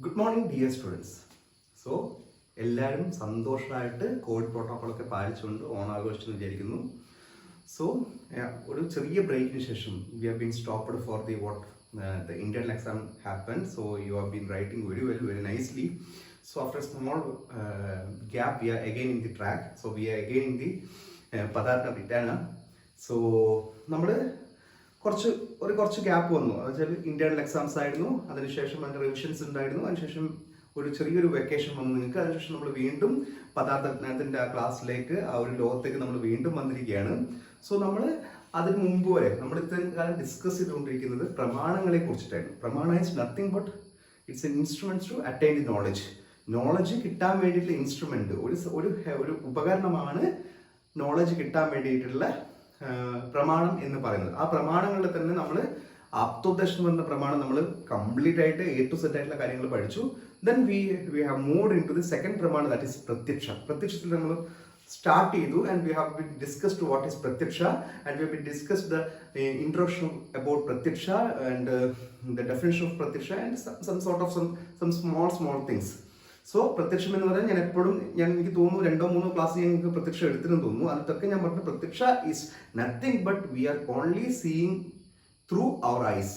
Good morning dear students. So എല്ലാവരും സന്തോഷമായിട്ട് Covid പ്രോട്ടോക്കോളൊക്കെ പാലിച്ചുകൊണ്ട് ഓണാഘോഷിച്ചെന്ന് വിചാരിക്കുന്നു. സോ ഒരു ചെറിയ ബ്രേക്കിന് ശേഷം we have been stopped for the the internal exam happened. So you have been writing very well, very nicely. So after a small gap, we are again in the track. So we are again in the Padartha Vidhana. So നമ്മൾ കുറച്ച് gap വന്നു. എന്നുവെച്ചാൽ internal exams ആയിരുന്നു, അതിനുശേഷം അതിൻ്റെ revisions ഉണ്ടായിരുന്നു, അതിനുശേഷം ഒരു ചെറിയൊരു വെക്കേഷൻ വന്നു നിങ്ങൾക്ക്. അതിനുശേഷം നമ്മൾ വീണ്ടും പദാർത്ഥജ്ഞാനത്തിൻ്റെ ആ ക്ലാസ്സിലേക്ക്, ആ ഒരു ലോകത്തേക്ക് നമ്മൾ വീണ്ടും വന്നിരിക്കുകയാണ്. സോ നമ്മൾ അതിന് മുമ്പ് വരെ നമ്മൾ ഇത്രയും കാലം ഡിസ്കസ് ചെയ്തുകൊണ്ടിരിക്കുന്നത് പ്രമാണങ്ങളെ കുറിച്ചിട്ടായിരുന്നു. പ്രമാണം is nothing but it's an instrument to attain the knowledge. Knowledge കിട്ടാൻ വേണ്ടിയിട്ടുള്ള ഇൻസ്ട്രുമെന്റ്, ഒരു ഉപകരണമാണ് നോളജ് കിട്ടാൻ വേണ്ടിയിട്ടുള്ള പ്രമാണം എന്ന് പറയുന്നത്. ആ പ്രമാണങ്ങളിൽ തന്നെ നമ്മൾ ആപ്തോപദേശം എന്ന പ്രമാണം നമ്മൾ കംപ്ലീറ്റ് ആയിട്ട് A to Z ആയിട്ടുള്ള കാര്യങ്ങൾ പഠിച്ചു. Then we have moved in to the second പ്രമാണം, ദാറ്റ് ഈസ് പ്രത്യക്ഷ. പ്രത്യക്ഷത്തിൽ നമ്മൾ start ചെയ്തു and we have been discussed what is pratyaksha, and we have been discussed the introduction about pratyaksha and the definition of pratyaksha and some small things. So പ്രത്യക്ഷം എന്ന് പറഞ്ഞാൽ എനിക്ക് തോന്നുന്നു 2-3 ക്ലാസ് ഞങ്ങൾക്ക് പ്രത്യക്ഷ എടുത്തിരുന്നു തോന്നുന്നു. അതിലൊക്കെ ഞാൻ പറഞ്ഞു പ്രത്യക്ഷ is nothing but we are only seeing through our eyes.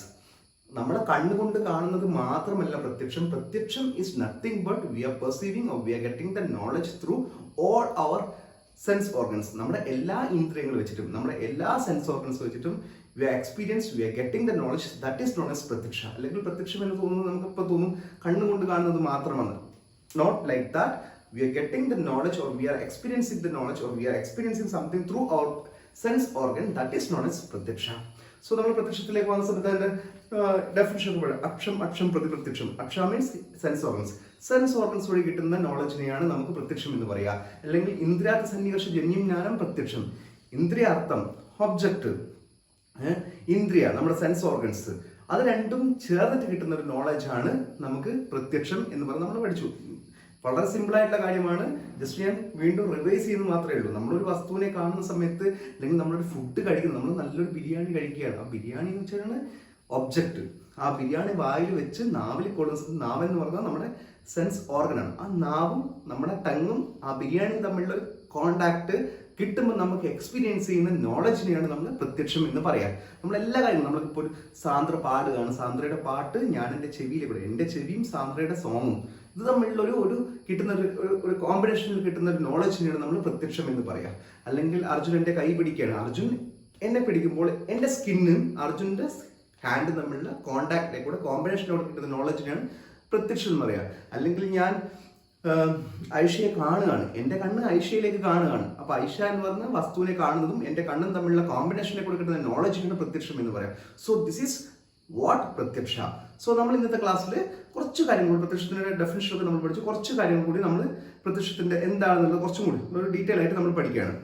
നമ്മുടെ കണ്ണുകൊണ്ട് കാണുന്നത് മാത്രമല്ല പ്രത്യക്ഷം. പ്രത്യക്ഷം is nothing but we are perceiving or we are getting the knowledge through all our sense organs. നമ്മുടെ എല്ലാ ഇന്ദ്രിയങ്ങൾ വെച്ചിട്ടും, നമ്മുടെ എല്ലാ സെൻസ് ഓർഗൻസ് വെച്ചിട്ടും we are experience, we are getting the knowledge, that is known as പ്രത്യക്ഷ. അല്ലെങ്കിൽ പ്രത്യക്ഷം എന്ന് തോന്നുന്നത് നമുക്കിപ്പോൾ തോന്നും കണ്ണുകൊണ്ട് കാണുന്നത് മാത്രമാണ്. Not like that. We are getting the knowledge or we are experiencing the knowledge or we are experiencing something through our sense organ, that is known as പ്രത്യക്ഷ. സോ നമ്മൾ പ്രത്യക്ഷത്തിലേക്ക് വന്ന സമയത്ത് അതിന്റെ ഡെഫിനിഷൻ അക്ഷം പ്രതിപ്രത്യക്ഷം. അക്ഷ means sense organs. Sense organs വഴി കിട്ടുന്ന നോളജിനെയാണ് നമുക്ക് പ്രത്യക്ഷം എന്ന് പറയുക. അല്ലെങ്കിൽ ഇന്ദ്രിയാർത്ഥ സന്നികർഷ ജന്യം ജ്ഞാനം പ്രത്യക്ഷം. ഇന്ദ്രിയാർത്ഥം ഒബ്ജക്റ്റ്, ഇന്ദ്രിയ നമ്മുടെ സെൻസ് ഓർഗൻസ്, അത് രണ്ടും ചേർന്നിട്ട് കിട്ടുന്ന ഒരു നോളജാണ് നമുക്ക് പ്രത്യക്ഷം എന്ന് പറഞ്ഞ് നമ്മൾ പഠിച്ചു. വളരെ സിമ്പിൾ ആയിട്ടുള്ള കാര്യമാണ്. ജസ്റ്റ് ഞാൻ വീണ്ടും റിവൈസ് ചെയ്യുന്നത് മാത്രമേ ഉള്ളൂ. നമ്മളൊരു വസ്തുവിനെ കാണുന്ന സമയത്ത്, അല്ലെങ്കിൽ നമ്മളൊരു ഫുഡ് കഴിക്കുന്നു, നമ്മൾ നല്ലൊരു ബിരിയാണി കഴിക്കുകയാണ്. ആ ബിരിയാണി എന്ന് വെച്ചാൽ ഒബ്ജക്റ്റ്. ആ ബിരിയാണി വായിൽ വെച്ച് നാവിൽ കൊടുക്കുന്ന, നാവെന്ന് പറഞ്ഞാൽ നമ്മുടെ സെൻസ് ഓർഗനാണ്. ആ നാവും നമ്മുടെ ടങ്ങും ആ ബിരിയാണിയും തമ്മിലുള്ള ഒരു കോണ്ടാക്ട് കിട്ടുമ്പോൾ നമുക്ക് എക്സ്പീരിയൻസ് ചെയ്യുന്ന നോളജിനെയാണ് നമ്മൾ പ്രത്യക്ഷം എന്ന് പറയാം. നമ്മളെല്ലാ കാര്യങ്ങളും, നമ്മളിപ്പോൾ ഒരു സാന്ദ്ര പാടുകയാണ്, സാന്ദ്രയുടെ പാട്ട് ഞാൻ എൻ്റെ ചെവിയിൽ ഇവിടെ, എൻ്റെ ചെവിയും സാന്ദ്രയുടെ സോങ്ങും, ഇത് തമ്മിലുള്ള ഒരു കിട്ടുന്ന ഒരു കോമ്പിനേഷനിൽ കിട്ടുന്ന ഒരു നോളജിനെയാണ് നമ്മൾ പ്രത്യക്ഷം എന്ന് പറയാം. അല്ലെങ്കിൽ അർജുൻ എൻ്റെ കൈ പിടിക്കുകയാണ്, അർജുൻ എന്നെ പിടിക്കുമ്പോൾ എൻ്റെ സ്കിന്നും അർജുൻ്റെ ഹാൻഡ് തമ്മിലുള്ള കോണ്ടാക്റ്റിലേക്കൂടെ കോമ്പിനേഷനിലൂടെ കിട്ടുന്ന നോളജിനെയാണ് പ്രത്യക്ഷം എന്ന് പറയാം. അല്ലെങ്കിൽ ഞാൻ ഐഷയെ കാണുകയാണ്, എൻ്റെ കണ്ണ് ഐഷയിലേക്ക് കാണുകയാണ്. അപ്പോൾ ഐഷ എന്ന് പറഞ്ഞ വസ്തുവിനെ കാണുന്നതും എൻ്റെ കണ്ണും തമ്മിലുള്ള കോമ്പിനേഷനെ കൂടെ കിട്ടുന്ന നോളജിനാണ് പ്രത്യക്ഷം എന്ന് പറയാം. സോ ദിസ് ഈസ് വാട്ട് പ്രത്യക്ഷ. സോ നമ്മൾ ഇന്നത്തെ ക്ലാസ്സിൽ കുറച്ച് കാര്യങ്ങൾ, പ്രത്യക്ഷത്തിൻ്റെ ഡെഫിനിഷനൊക്കെ നമ്മൾ പഠിച്ചു, കുറച്ച് കാര്യങ്ങൾ കൂടി നമ്മൾ പ്രത്യക്ഷത്തിൻ്റെ എന്താണെന്നുള്ളത് കുറച്ചും കൂടി ഒരു ഡീറ്റെയിൽ ആയിട്ട് നമ്മൾ പഠിക്കുകയാണ്.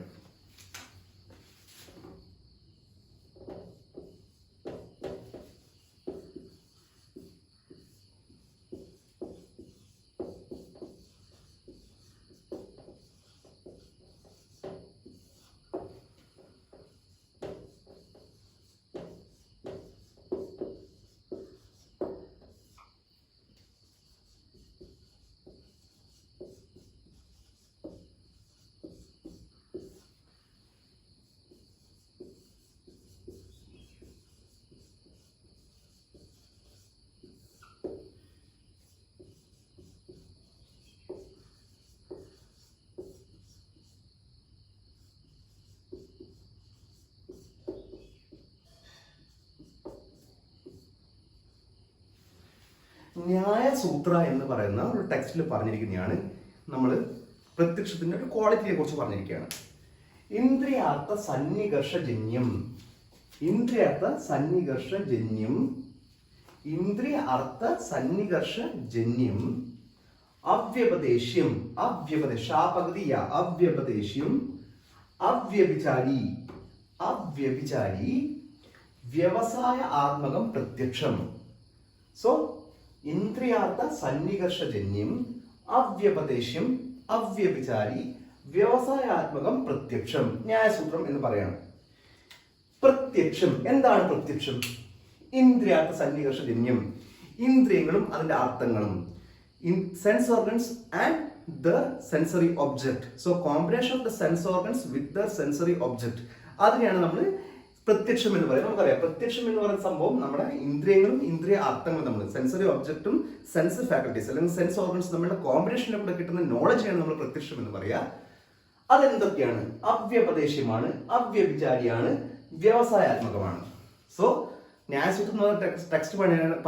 ന്യായസൂത്ര എന്ന് പറയുന്ന ഒരു ടെക്സ്റ്റിൽ പറഞ്ഞിരിക്കുന്നതാണ്. നമ്മൾ പ്രത്യക്ഷത്തിൻ്റെ ഒരു ക്വാളിറ്റിയെ കുറിച്ച് പറഞ്ഞിരിക്കുകയാണ്. ഇന്ദ്രിയാർത്ഥ സന്നികർഷജന്യം, ഇന്ദ്രിയാർത്ഥ സന്നികർഷജന്യം, ഇന്ദ്രിയ അർത്ഥ സന്നികർഷജന്യം, അവ്യപദേശം, അവ്യപദേശാപകതിയ അവ്യപദേശം, അവ്യഭിചാരി, അവ്യഭിചാരി, വ്യവസായ ആത്മകം പ്രത്യക്ഷം. സോ ഇന്ദ്രിയാർത്ഥ സന്നികർഷജന്യം, അവ്യപദേശം, അവ്യഭിചാരി, വ്യവസായാത്മകം പ്രത്യക്ഷം, ന്യായസൂത്രം എന്ന് പറയണം. പ്രത്യക്ഷം എന്താണ്? പ്രത്യക്ഷം ഇന്ദ്രിയാർത്ഥ സന്നികർഷജന്യം, ഇന്ദ്രിയങ്ങളും അതിന്റെ അർത്ഥങ്ങളും. sense organs and the sensory object. So combination of the sense organs with the sensory object. അതിനെയാണ് നമ്മൾ പ്രത്യക്ഷം എന്ന് പറയുന്നത്. നമുക്കറിയാം പ്രത്യക്ഷം എന്ന് പറയുന്ന സംഭവം നമ്മുടെ ഇന്ദ്രിയങ്ങളും ഇന്ദ്രിയ അർത്ഥങ്ങളും നമ്മൾ സെൻസറി ഒബ്ജക്റ്റും സെൻസ് ഫാക്കൽറ്റീസ് അല്ലെങ്കിൽ സെൻസ് ഓർഗൻസ് നമ്മുടെ കോമ്പിനേഷനിലൂടെ കിട്ടുന്ന നോളജാണ് നമ്മൾ പ്രത്യക്ഷം എന്ന് പറയുക. അതെന്തൊക്കെയാണ്? അവ്യപദേശിയമാണ്, അവ്യഭിചാരിയാണ്, വ്യവസായാത്മകമാണ്. സോ ന്യായസൂത്രം ടെക്സ്റ്റ്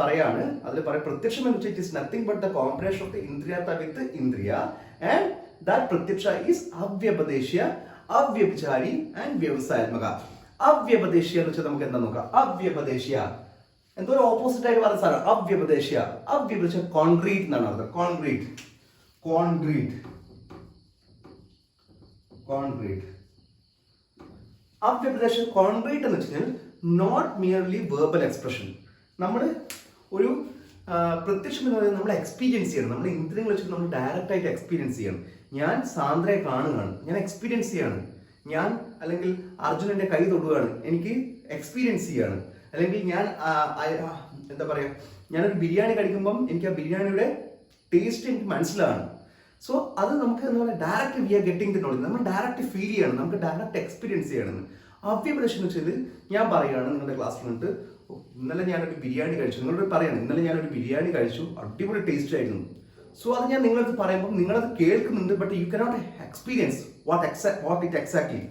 പറയാണ്, അതിൽ പറയാം പ്രത്യക്ഷം എന്ന് വെച്ചാൽ it is nothing but the combination of the ഇന്ദ്രിയാത്ത വിത്ത് ഇന്ദ്രിയ ആൻഡ് ദാറ്റ് പ്രത്യക്ഷ ഈസ് അവ്യപദേശിയ, അവ്യഭിചാരി ആൻഡ് വ്യവസായാത്മക. അവ്യപദേശിയ എന്ന് വെച്ചാൽ നമുക്ക് എന്താ നോക്കാം. അവ്യപദേശിയ എന്തോ ഒരു ഓപ്പോസിറ്റ് ആയിട്ട് പറയുന്ന സാധനം. അവ്യപദേശിയ, അവ്യപദേശിയ കോൺക്രീറ്റ് എന്നാണ് അർത്ഥം. Concrete, concrete, concrete. അവ്യപദേശിയ കോൺക്രീറ്റ് എന്ന് വെച്ചാൽ നോട്ട് മിയർലി വേർബൽ എക്സ്പ്രഷൻ. നമ്മൾ ഒരു പ്രത്യക്ഷം എന്ന് പറയുന്നത് നമ്മൾ എക്സ്പീരിയൻസ് ചെയ്യണം. നമ്മൾ ഇന്ദ്രിയങ്ങൾ വെച്ചിട്ട് നമ്മൾ ഡയറക്റ്റ് ആയിട്ട് എക്സ്പീരിയൻസ് ചെയ്യണം. ഞാൻ സാന്ദ്രയെ കാണുകയാണ്, ഞാൻ എക്സ്പീരിയൻസ് ചെയ്യാണ്. ഞാൻ അല്ലെങ്കിൽ അർജുനന്റെ കൈ തൊടുകയാണ്, എനിക്ക് എക്സ്പീരിയൻസ് ചെയ്യാണ്. അല്ലെങ്കിൽ ഞാൻ എന്താ പറയുക, ഞാനൊരു ബിരിയാണി കഴിക്കുമ്പം എനിക്ക് ആ ബിരിയാണിയുടെ ടേസ്റ്റ് എനിക്ക് മനസ്സിലാണ്. സോ അത് നമുക്ക് എന്താ പറയുക, direct we are getting the knowledge. നമ്മൾ ഡയറക്റ്റ് ഫീൽ ചെയ്യണം, നമുക്ക് ഡയറക്റ്റ് എക്സ്പീരിയൻസ് ചെയ്യണം. അവ്യപദേശം എന്ന് വെച്ചാൽ ഞാൻ പറയുകയാണ് നിങ്ങളുടെ ക്ലാസ്സിൽ വന്നിട്ട്, ഇന്നലെ ഞാനൊരു ബിരിയാണി കഴിച്ചു, നിങ്ങളോട് പറയാണ് ഇന്നലെ ഞാനൊരു ബിരിയാണി കഴിച്ചു, അടിപൊളി ടേസ്റ്റ് ആയിരുന്നു. സോ അത് ഞാൻ നിങ്ങളത് പറയുമ്പോൾ നിങ്ങളത് കേൾക്കുന്നുണ്ട്, but you cannot experience what it exactly,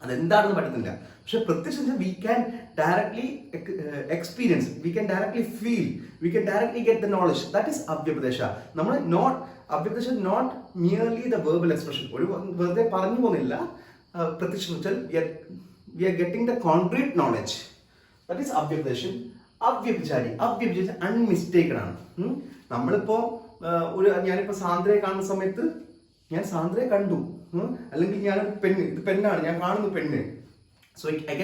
അതെന്താണെന്ന് പറ്റുന്നില്ല. പക്ഷെ പ്രത്യക്ഷം we can directly experience, we can directly feel, we can directly get the knowledge. That is അവ്യപദേശ. നമ്മൾ നോട്ട് അവ്യപദേശ not merely the verbal expression. ഒരു വെറുതെ പറഞ്ഞു പോകുന്നില്ല. പ്രത്യക്ഷം വെച്ചാൽ we are getting the concrete knowledge. That is അവ്യപദേശം. അവ്യഭിചാരി, അവ്യഭിചാരി അൺമിസ്റ്റേക്കൺ ആണ്. നമ്മളിപ്പോ ഞാനിപ്പോ സാന്ദ്രയെ കാണുന്ന സമയത്ത് ഞാൻ സാന്ദ്രയെ കണ്ടു, അല്ലെങ്കിൽ ഞാനൊരു പെണ്ണ്, ഇത് പെണ്ണാണ്, ഞാൻ കാണുന്നു പെണ്ണ്. So I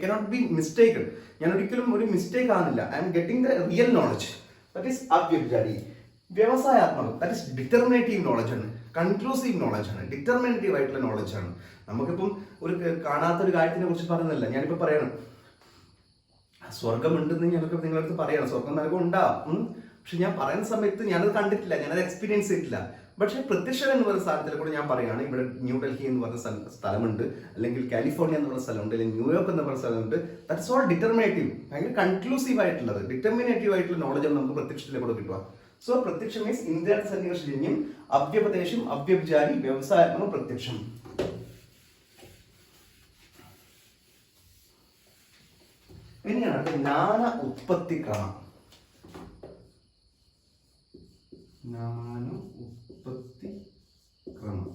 cannot be mistaken. ഞാൻ ഒരിക്കലും ഒരു മിസ്റ്റേക്ക് ആകുന്നില്ല. I am getting the real knowledge. That is അവ്യഭിചാരി. വ്യവസായാത്മകം, ദാറ്റ് ഈസ് ഡിറ്റർമിനേറ്റീവ് നോളജ് ആണ്, കൺക്ലൂസീവ് നോളജ് ആണ്, ഡിറ്റർമിനേറ്റീവ് ആയിട്ടുള്ള നോളജ് ആണ്. നമുക്കിപ്പം ഒരു കാണാത്തൊരു കാര്യത്തിനെ കുറിച്ച് പറയുന്നില്ല. ഞാനിപ്പോൾ പറയണം സ്വർഗം ഉണ്ടെന്ന് ഞങ്ങൾക്ക് നിങ്ങളടുത്ത് പറയണം, സ്വർഗം നരകം ഉണ്ടാവും. പക്ഷെ ഞാൻ പറയുന്ന സമയത്ത് ഞാനത് കണ്ടിട്ടില്ല, ഞാനത് എക്സ്പീരിയൻസ് ചെയ്തിട്ടില്ല. പക്ഷേ പ്രത്യക്ഷം എന്ന് പറയുന്ന സ്ഥലത്തിൽ കൂടെ ഞാൻ പറയുകയാണ് ഇവിടെ ന്യൂഡൽഹി എന്ന് പറഞ്ഞ സ്ഥലമുണ്ട്, അല്ലെങ്കിൽ കാലിഫോർണിയ എന്ന് പറഞ്ഞ സ്ഥലമുണ്ട്, അല്ലെങ്കിൽ ന്യൂയോർക്ക് എന്ന് പറഞ്ഞ സ്ഥലമുണ്ട്. ദാറ്റ്സ് ഓൾ ഡിറ്റർമിനേറ്റീവ്, ഭയങ്കര കൺക്ലൂസീവ് ആയിട്ടുള്ളത്, ഡിറ്റർമിനേറ്റീവ് ആയിട്ടുള്ള നോളജ് നമുക്ക് പ്രത്യക്ഷത്തിലൂടെ കിട്ടുക. സോ പ്രത്യക്ഷം മീൻസ് ഇന്ദ്രിയ സന്നിവേശജന്യം, അവ്യപദേശം, അവ്യഭിചാരി, വ്യവസായാത്മകം, പ്രത്യക്ഷം. ഇനിയാണ് ജ്ഞാന ഉത്പത്തി ക്രമം. ജ്ഞാന ഉത്പത്തി ക്രമം.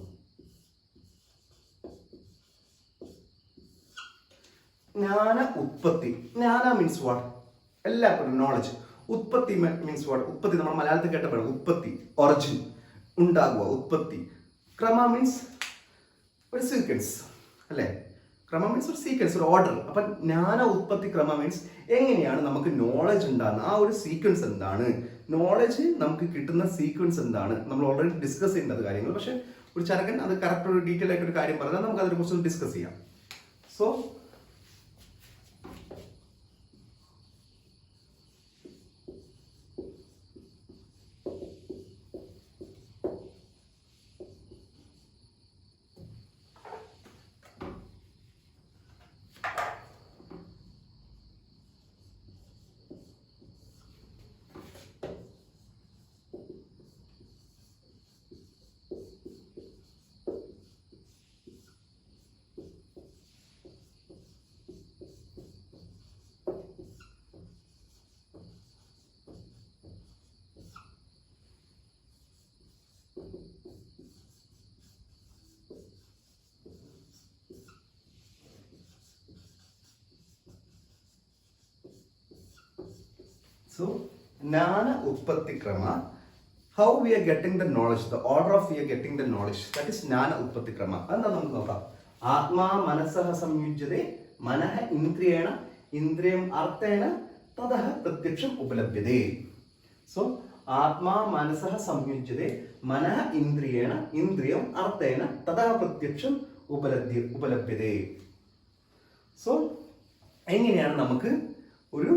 ജ്ഞാന ഉത്പത്തി. ജ്ഞാന മീൻസ് വാട്ട്? എല്ലാവർക്കും നോളജ്. ഉത്പത്തി മീൻസ് വാട്ട്? ഉത്പത്തി നമ്മൾ മലയാളത്തിൽ കേട്ടപ്പോഴാണ് ഉത്പത്തി, ഒറിജിൻ, ഉണ്ടാകുക, ഉത്പത്തി. ക്രമ മീൻസ് ഒരു സീക്വൻസ് അല്ലേ? ക്രമ മീൻസ് ഒരു സീക്വൻസ്, ഒരു ഓർഡർ. അപ്പൊ ജ്ഞാന ഉത്പത്തി ക്രമ മീൻസ് എങ്ങനെയാണ് നമുക്ക് നോളജ് ഉണ്ടാകുന്നത്, ആ ഒരു സീക്വൻസ് എന്താണ്, നോളജ് നമുക്ക് കിട്ടുന്ന സീക്വൻസ് എന്താണ്. നമ്മൾ ഓൾറെഡി ഡിസ്കസ് ചെയ്യേണ്ടത് കാര്യങ്ങൾ. പക്ഷെ ഒരു ചരകൻ അത് കറക്റ്റ് ഒരു ഡീറ്റെയിൽ ആയിട്ട് ഒരു കാര്യം പറഞ്ഞാൽ നമുക്ക് അതിനെ കുറിച്ച് ഡിസ്കസ് ചെയ്യാം. സോ ജ്ഞാന ഉത്പത്തി ക്രമ, how we are getting the knowledge, the order of we are getting the knowledge, that is ജ്ഞാന ഉത്പത്തി ക്രമ. അതെന്താ നമുക്ക് നോക്കാം. ആത്മാ മനസഃ സംയുജ്യതേ മനഃ ഇന്ദ്രിയേണ ഇന്ദ്രിയം അർത്ഥേന തതഃ പ്രത്യക്ഷം ഉപലഭ്യതേ. സോ ആത്മാ മനസഃ സംയുജ്യതേ മനഃ ഇന്ദ്രിയേണ ഇന്ദ്രിയം അർത്ഥേന തതഃ പ്രത്യക്ഷം ഉപലഭ്യതേ. സോ എങ്ങനെയാണ് നമുക്ക് ഒരു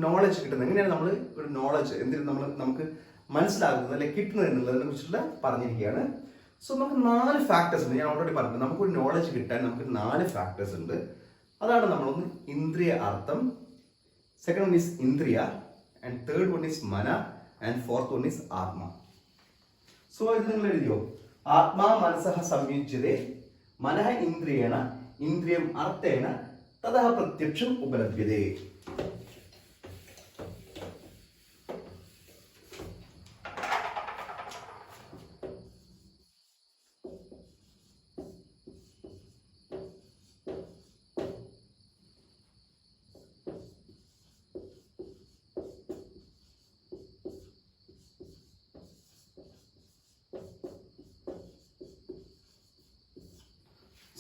നോളജ് കിട്ടുന്നത്? എങ്ങനെയാണ് നമ്മൾ ഒരു നോളജ് എന്തിനും നമുക്ക് മനസ്സിലാകുന്നത് അല്ലെങ്കിൽ കിട്ടുന്നത് എന്നുള്ളതിനെ കുറിച്ചുള്ള പറഞ്ഞിരിക്കുകയാണ്. സോ നമുക്ക് 4 ഫാക്ടേഴ്സ് ഉണ്ട്. ഞാൻ ഓൾറെഡി പറഞ്ഞു നമുക്കൊരു നോളജ് കിട്ടാൻ നമുക്ക് 4 ഫാക്ടേഴ്സ് ഉണ്ട്. അതാണ് നമ്മളൊന്ന് ഇന്ദ്രിയ അർത്ഥം, സെക്കൻഡ് വൺ ഈസ് ഇന്ദ്രിയ, and third one is Mana, and fourth one is Atma. So ഇത് നിങ്ങൾ എഴുതിയോ? ആത്മാ മനസഃ സംയുജ്യതേ മനഃ ഇന്ദ്രിയേണ ഇന്ദ്രിയം അർത്ഥേന തതഃ പ്രത്യക്ഷം ഉപലഭ്യതേ.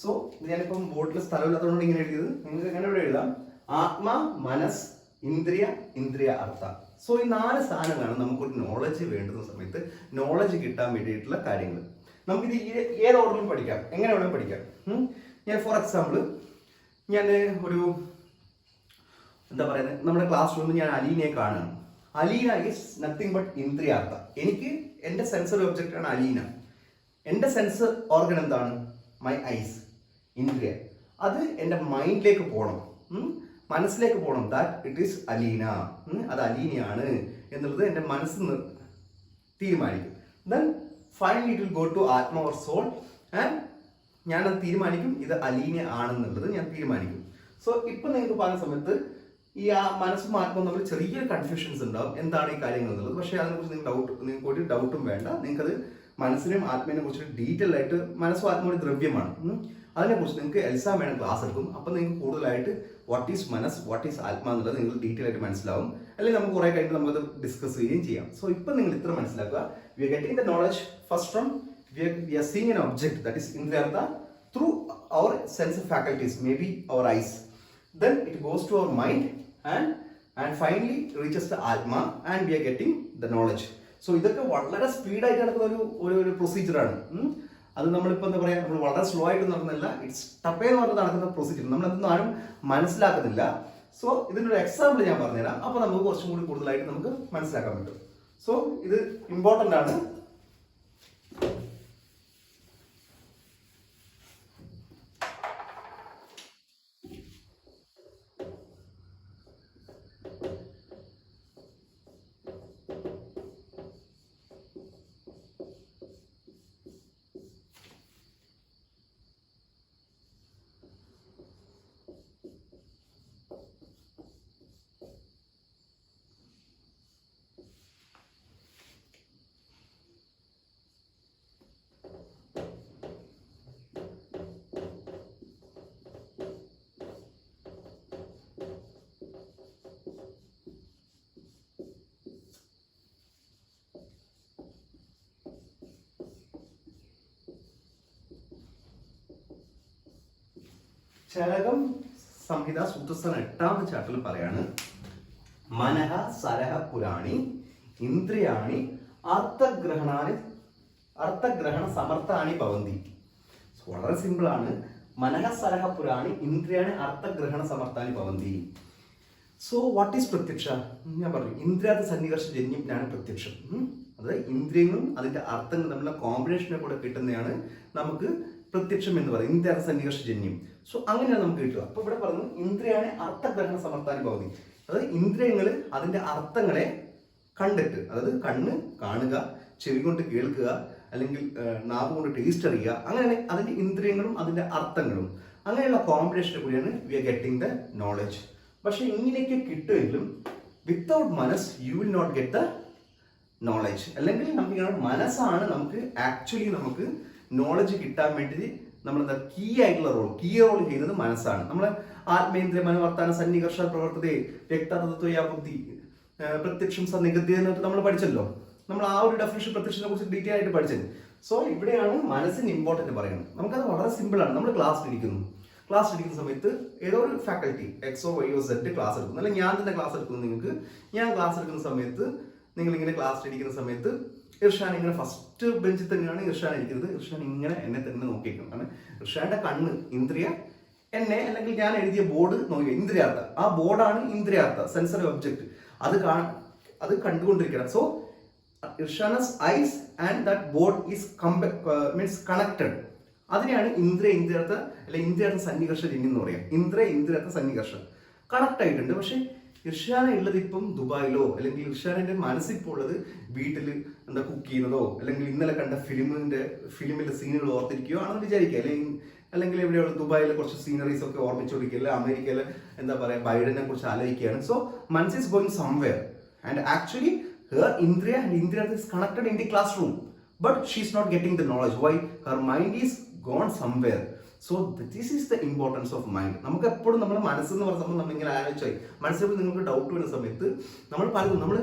സോ ഞാനിപ്പം ബോർഡിൽ സ്ഥലമില്ലാത്തതുകൊണ്ട് ഇങ്ങനെ എഴുതിയത്. നിങ്ങൾക്ക് എങ്ങനെ ഇവിടെ എഴുതാം? ആത്മാ മനസ് ഇന്ദ്രിയ ഇന്ദ്രിയ അർത്ഥ. സോ ഈ 4 സാധനങ്ങളാണ് നമുക്കൊരു നോളജ് വേണ്ടുന്ന സമയത്ത് നോളജ് കിട്ടാൻ വേണ്ടിയിട്ടുള്ള കാര്യങ്ങൾ. നമുക്കിത് ഏത് ഓർഡറിലും പഠിക്കാം, എങ്ങനെ വേണമെങ്കിലും പഠിക്കാം. ഞാൻ ഫോർ എക്സാമ്പിൾ ഞാൻ ഒരു എന്താ പറയുന്നത്, നമ്മുടെ ക്ലാസ് റൂമിൽ ഞാൻ അലീനയെ കാണുകയാണ്. അലീന ഈസ് നത്തിങ് ബട്ട് ഇന്ദ്രിയാർത്ഥ. എനിക്ക് എൻ്റെ സെൻസറി ഒബ്ജക്റ്റാണ് അലീന. എൻ്റെ സെൻസർ ഓർഗൻ എന്താണ്? മൈ ഐസ്, ഇന്ദ്രിയ. അത് എൻ്റെ മൈൻഡിലേക്ക് പോകണം, മനസ്സിലേക്ക് പോകണം. ദാറ്റ് ഇറ്റ് ഈസ് അലീന, അത് അലീനയാണ് എന്നുള്ളത് എൻ്റെ മനസ്സിൽ തീരുമാനിക്കും. Then finally it will go to ആത്മ ഓർ സോൾ, ആൻഡ് ഞാനത് തീരുമാനിക്കും ഇത് അലീന ആണെന്നുള്ളത് ഞാൻ തീരുമാനിക്കും. സോ ഇപ്പം നിങ്ങൾക്ക് പറയുന്ന സമയത്ത് ഈ മനസ്സും ആത്മാവും തമ്മിൽ ചെറിയൊരു കൺഫ്യൂഷൻസ് ഉണ്ടാവും, എന്താണ് ഈ കാര്യങ്ങൾ എന്നുള്ളത്. പക്ഷേ അതിനെക്കുറിച്ച് നിങ്ങൾക്ക് ഒരു ഡൗട്ടും വേണ്ട. നിങ്ങൾക്കത് മനസ്സിനെയും ആത്മീനെ കുറിച്ച് ഡീറ്റെയിൽ ആയിട്ട്, മനസ്സും ആത്മാവും ദ്രവ്യമാണ്, അതിനെക്കുറിച്ച് നിങ്ങൾക്ക് എൽസാം വേണം ക്ലാസ് എടുക്കും. അപ്പം നിങ്ങൾക്ക് കൂടുതലായിട്ട് വാട്ട് ഈസ് മനസ്, വാട്ട് ഈസ് ആത്മ എന്നുള്ളത് നിങ്ങൾ ഡീറ്റെയിൽ ആയിട്ട് മനസ്സിലാവും. അല്ലെങ്കിൽ നമുക്ക് കുറേ കഴിഞ്ഞിട്ട് നമുക്കത് ഡിസ്കസ് ചെയ്യുകയും ചെയ്യാം. സോ ഇപ്പം നിങ്ങൾ ഇത്ര മനസ്സിലാക്കുക. We are getting the knowledge first from we are seeing an object, that is ഇന്ദ്രിയാർത്ഥ, through our sense faculties, may be our eyes. Then it goes to our mind and finally reaches the atma and we are getting the knowledge. So ഇതൊക്കെ വളരെ സ്പീഡായിട്ട് നടക്കുന്ന ഒരു പ്രൊസീജിയറാണ്. അത് നമ്മളിപ്പോൾ എന്താ പറയുക, നമ്മൾ വളരെ സ്ലോ ആയിട്ട് നടക്കുന്നില്ല, ഇറ്റ്സ് ടപ്പേന്ന് പറഞ്ഞ് നടക്കുന്ന പ്രൊസീജിയർ. നമ്മളതൊന്നും ആരും മനസ്സിലാക്കുന്നില്ല. സോ ഇതിനൊരു എക്സാമ്പിൾ ഞാൻ പറഞ്ഞുതരാം, അപ്പോൾ നമുക്ക് കുറച്ചും കൂടി കൂടുതലായിട്ട് നമുക്ക് മനസ്സിലാക്കാൻ പറ്റും. സോ ഇത് ഇമ്പോർട്ടൻ്റ് ആണ്. ചരകം സംഹിത സൂത്രസ്ഥാനം 8ാമത്തെ ചാപ്റ്ററിൽ പറയാണ്, മനഃ സരഹ പുരാണി ഇന്ദ്രിയാണി അർത്ഥഗ്രഹണ സമർത്ഥാനി ഭവന്തി. വളരെ സിമ്പിൾ ആണ്. മനഃ സരഹ പുരാണി ഇന്ദ്രിയാണി അർത്ഥഗ്രഹണ സമർത്ഥാനി ഭവന്തി. സോ വാട്ട് ഈസ് പ്രത്യക്ഷ? ഞാൻ പറഞ്ഞു ഇന്ദ്രിയാർത്ഥ സന്നികർഷ ജന്യജ്ഞാനം പ്രത്യക്ഷം. അതായത് ഇന്ദ്രിയങ്ങളും അതിന്റെ അർത്ഥങ്ങളും തമ്മിലുള്ള കോമ്പിനേഷനെ കൂടെ കിട്ടുന്നതാണ് നമുക്ക് പ്രത്യക്ഷം എന്ന് പറയുന്നത്, ഇന്ദ്രിയാർത്ഥ സന്നികർഷ ജന്യം. സോ അങ്ങനെയാണ് നമുക്ക് കിട്ടുക. അപ്പൊ ഇവിടെ പറഞ്ഞു ഇന്ദ്രിയാണ് അർത്ഥഗ്രഹണ സമർത്ഥാനി ഭവതി. അതായത് ഇന്ദ്രിയങ്ങൾ അതിന്റെ അർത്ഥങ്ങളെ കണ്ടിട്ട്, അതായത് കണ്ണ് കാണുക, ചെവി കൊണ്ട് കേൾക്കുക, അല്ലെങ്കിൽ നാവ് കൊണ്ട് ടേസ്റ്റ് അറിയുക, അങ്ങനെ അതിന്റെ ഇന്ദ്രിയങ്ങളും അതിന്റെ അർത്ഥങ്ങളും അങ്ങനെയുള്ള കോമ്പിനേഷനെ കൂടിയാണ് we are getting the knowledge. പക്ഷെ ഇങ്ങനെയൊക്കെ കിട്ടുമെങ്കിലും വിത്തൗട്ട് മനസ് you will not get the knowledge. അല്ലെങ്കിൽ നമുക്ക് മനസ്സാണ് നമുക്ക് ആക്ച്വലി നമുക്ക് നോളജ് കിട്ടാൻ വേണ്ടി നമ്മളെന്താ കീ റോൾ ചെയ്യുന്നത് മനസ്സാണ്. നമ്മൾ ആത്മേന്ദ്രിയ മനോവർത്താന സന്നികർഷ പ്രവർത്തതയെ വ്യക്തതത്വ ബുദ്ധി പ്രത്യക്ഷം സന്നിഗദ്ധ്യ എന്നിട്ട് നമ്മൾ പഠിച്ചല്ലോ. നമ്മൾ ആ ഒരു ഡെഫിനിഷൻ പ്രത്യക്ഷനെ കുറിച്ച് ഡീറ്റെയിൽ ആയിട്ട് പഠിച്ചത്. സോ ഇവിടെയാണ് മനസ്സിന് ഇമ്പോർട്ടൻറ്റ് പറയുന്നത്. നമുക്കത് വളരെ സിമ്പിളാണ്. നമ്മൾ ക്ലാസ് ഇരിക്കുന്ന സമയത്ത് ഏതോ ഒരു ഫാക്കൽറ്റി എക്സോ വൈയോ സെറ്റ് ക്ലാസ് എടുക്കുന്നു, അല്ലെങ്കിൽ ഞാൻ തന്നെ ക്ലാസ് എടുക്കുന്നു. ഞാൻ ക്ലാസ് എടുക്കുന്ന സമയത്ത് നിങ്ങളിങ്ങനെ ക്ലാസ് ഇരിക്കുന്ന സമയത്ത് ഇർഷാൻ ഇങ്ങനെ ഫസ്റ്റ് ബെഞ്ചിൽ തന്നെയാണ് ഇർഷാൻ ഇരിക്കുന്നത്. ഇർഷാൻ ഇങ്ങനെ എന്നെ തന്നെ നോക്കിയിരിക്കണം. കാരണം ഇർഷാന്റെ കണ്ണ് ഇന്ദ്രിയ, എന്നെ അല്ലെങ്കിൽ ഞാൻ എഴുതിയ ബോർഡ് നോക്കിയ ഇന്ദ്രിയാർത്ഥ. ആ ബോർഡാണ് ഇന്ദ്രിയാർത്ഥ, സെൻസറി ഒബ്ജക്റ്റ്. അത് കണ്ടുകൊണ്ടിരിക്കണം. സോ ഇർഷാനസ് eyes and that board is means connected. അതിനെയാണ് ഇന്ദ്രിയർത്ഥ അല്ലെ ഇന്ദ്രിയർത്ഥ സന്നികർഷ രഞ്ജി എന്ന് പറയാം. ഇന്ദ്രിയർത്ഥ സന്നികർഷം കണക്ട് ആയിട്ടുണ്ട്. പക്ഷെ ഇർഷാന ഉള്ളത് ഇപ്പം ദുബായിലോ അല്ലെങ്കിൽ ഇർഷാനന്റെ മനസ്സിപ്പോൾ ഉള്ളത് വീട്ടിൽ എന്താ കുക്ക് ചെയ്യുന്നതോ അല്ലെങ്കിൽ ഇന്നലെ കണ്ട ഫിലിമിന്റെ സീനുകൾ ഓർത്തിരിക്കുകയോ ആണെന്ന് വിചാരിക്കുക. അല്ലെങ്കിൽ എവിടെയുള്ള ദുബായിലെ കുറച്ച് സീനറീസ് ഒക്കെ ഓർമ്മിച്ചോടിക്കുക, അമേരിക്കയിലെ എന്താ പറയുക ബൈഡനെ കുറിച്ച് ആലോചിക്കുകയാണ്. സോ മനസ് is going somewhere and actually her Indriya and Indriya is connected in the classroom, but she is not getting the knowledge. Why? Her mind is gone somewhere. So this is the importance of mind. നമുക്ക് എപ്പോഴും നമ്മുടെ മനസ്സെന്ന് പറഞ്ഞ സമയം നമ്മളിങ്ങനെ ആലോചിച്ചായി മനസ്സിൽ നിങ്ങൾക്ക് doubt വരുന്ന സമയത്ത് നമ്മൾ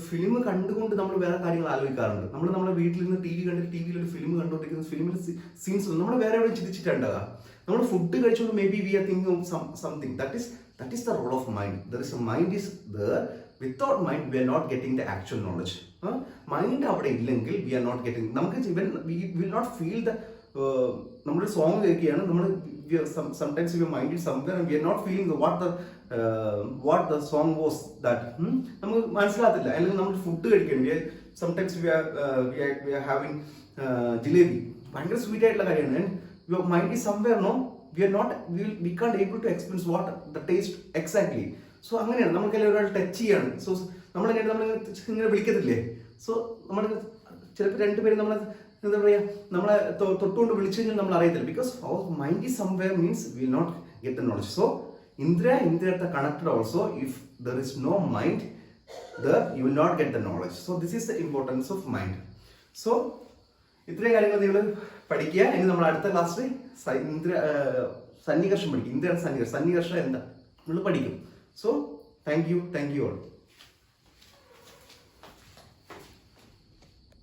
ഫിലിം കണ്ടുകൊണ്ട് നമ്മൾ വേറെ കാര്യങ്ങൾ ആലോചിക്കാറുണ്ട്. നമ്മുടെ വീട്ടിൽ നിന്ന് ടി വി കണ്ടിട്ട് ടി വിയിൽ ഒരു ഫിലിം കണ്ടുകൊണ്ടിരിക്കുന്ന ഫിലിമിൽ സീൻസ് നമ്മൾ വേറെ എവിടെ ചിന്തിച്ചിട്ടുണ്ടാകുക. നമ്മൾ ഫുഡ് കഴിച്ചുകൊണ്ട് may be we are thinking of something. That is the role of mind. There is a mind is there. Without mind, we are not getting the actual knowledge. Mind അവിടെ ഇല്ലെങ്കിൽ we are not getting. നമുക്ക് even we will not feel the നമ്മുടെ song കേൾക്കുകയാണ് നമ്മൾ sometimes your mind is somewhere and we are not feeling what the song was that നമുക്ക് മനസ്സിലാകത്തില്ല. അല്ലെങ്കിൽ നമ്മൾ ഫുഡ് കഴിക്കണം sometimes we are having jalebi ഭയങ്കര സ്വീറ്റ് ആയിട്ടുള്ള കാര്യമാണ്. Your mind is somewhere, no, we can't able to experience what the taste exactly. So അങ്ങനെയാണ് നമുക്കെല്ലാം ഒരാൾ ടച്ച് ചെയ്യാണ്. സോ നമ്മളിങ്ങനെ വിളിക്കത്തില്ലേ. സോ നമ്മൾ ചിലപ്പോൾ രണ്ടുപേരും നമ്മളെ എന്താ പറയുക നമ്മളെ തൊട്ടുകൊണ്ട് വിളിച്ചു കഴിഞ്ഞാൽ നമ്മൾ അറിയത്തില്ല. Because our mind is somewhere means will not get the knowledge. So ഇന്ദ്രിയർത്ഥ connected also. If there is no mind you will not get the knowledge. So this is the importance of mind. So ഇത്രയും കാര്യങ്ങൾ നിങ്ങൾ പഠിക്കുക. ഇനി നമ്മൾ അടുത്ത ക്ലാസ്സിൽ സന്നികർഷം പഠിക്കും. ഇന്ദ്രിയ സന്നികർഷം എന്താ നമ്മൾ പഠിക്കും. So, thank you all.